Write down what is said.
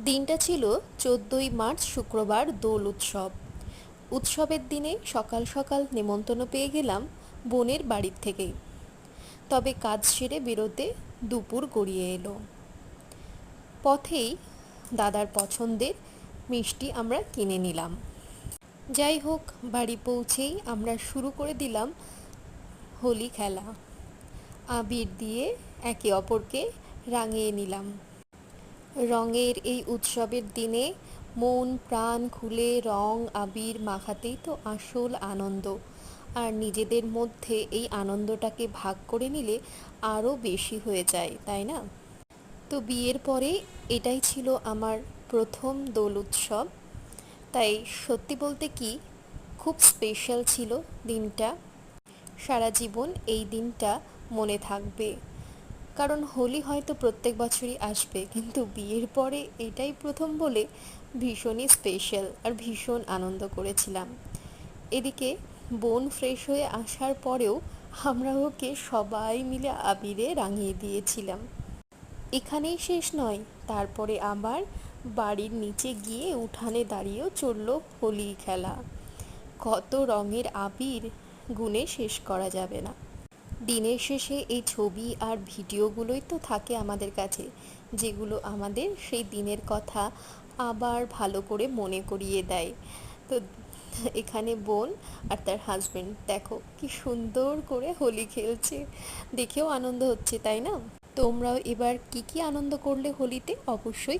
দিনটা ছিল 14ই মার্চ, শুক্রবার, দোল উৎসব। উৎসবের দিনে সকাল সকাল নেমন্তন্ন পেয়ে গেলাম বোনের বাড়ির থেকেই। তবে কাজ সেরে বেরোতে দুপুর গড়িয়ে এলো। পথেই দাদার পছন্দের মিষ্টি আমরা কিনে নিলাম। যাই হোক, বাড়ি পৌঁছেই আমরা শুরু করে দিলাম হোলি খেলা। আবির দিয়ে একে অপরকে রাঙিয়ে নিলাম। রঙের এই উৎসবের দিনে মন প্রাণ খুলে রং আবির মাখাতেই তো আসল আনন্দ। আর নিজেদের মধ্যে এই আনন্দটাকে ভাগ করে নিলে আরও বেশি হয়ে যায়, তাই না? তো বিয়ের পরে এটাই ছিল আমার প্রথম দোল উৎসব। তাই সত্যি বলতে কি, খুব স্পেশাল ছিল দিনটা। সারা জীবন এই দিনটা মনে থাকবে। কারণ হোলি হয়তো প্রত্যেক বছরই আসবে, কিন্তু বিয়ের পরে এটাই প্রথম বলে ভীষণই স্পেশাল আর ভীষণ আনন্দ করেছিলাম। এদিকে বোন ফ্রেশ হয়ে আসার পরেও আমরা ওকে সবাই মিলে আবিরে রাঙিয়ে দিয়েছিলাম। এখানেই শেষ নয়, তারপরে আবার বাড়ির নিচে গিয়ে উঠানে দাঁড়িয়েও চলল হোলি খেলা। কত রঙের আবির গুণে শেষ করা যাবে না। দিনের শেষে এই ছবি আর ভিডিওগুলোই তো থাকে আমাদের কাছে, যেগুলো আমাদের সেই দিনের কথা আবার ভালো করে মনে করিয়ে দেয়। তো এখানে বোন আর তার হাজবেন্ড দেখো কি সুন্দর করে হোলি খেলছে, দেখেও আনন্দ হচ্ছে, তাই না? তোমরাও এবার কি কি আনন্দ করলে হোলিতে অবশ্যই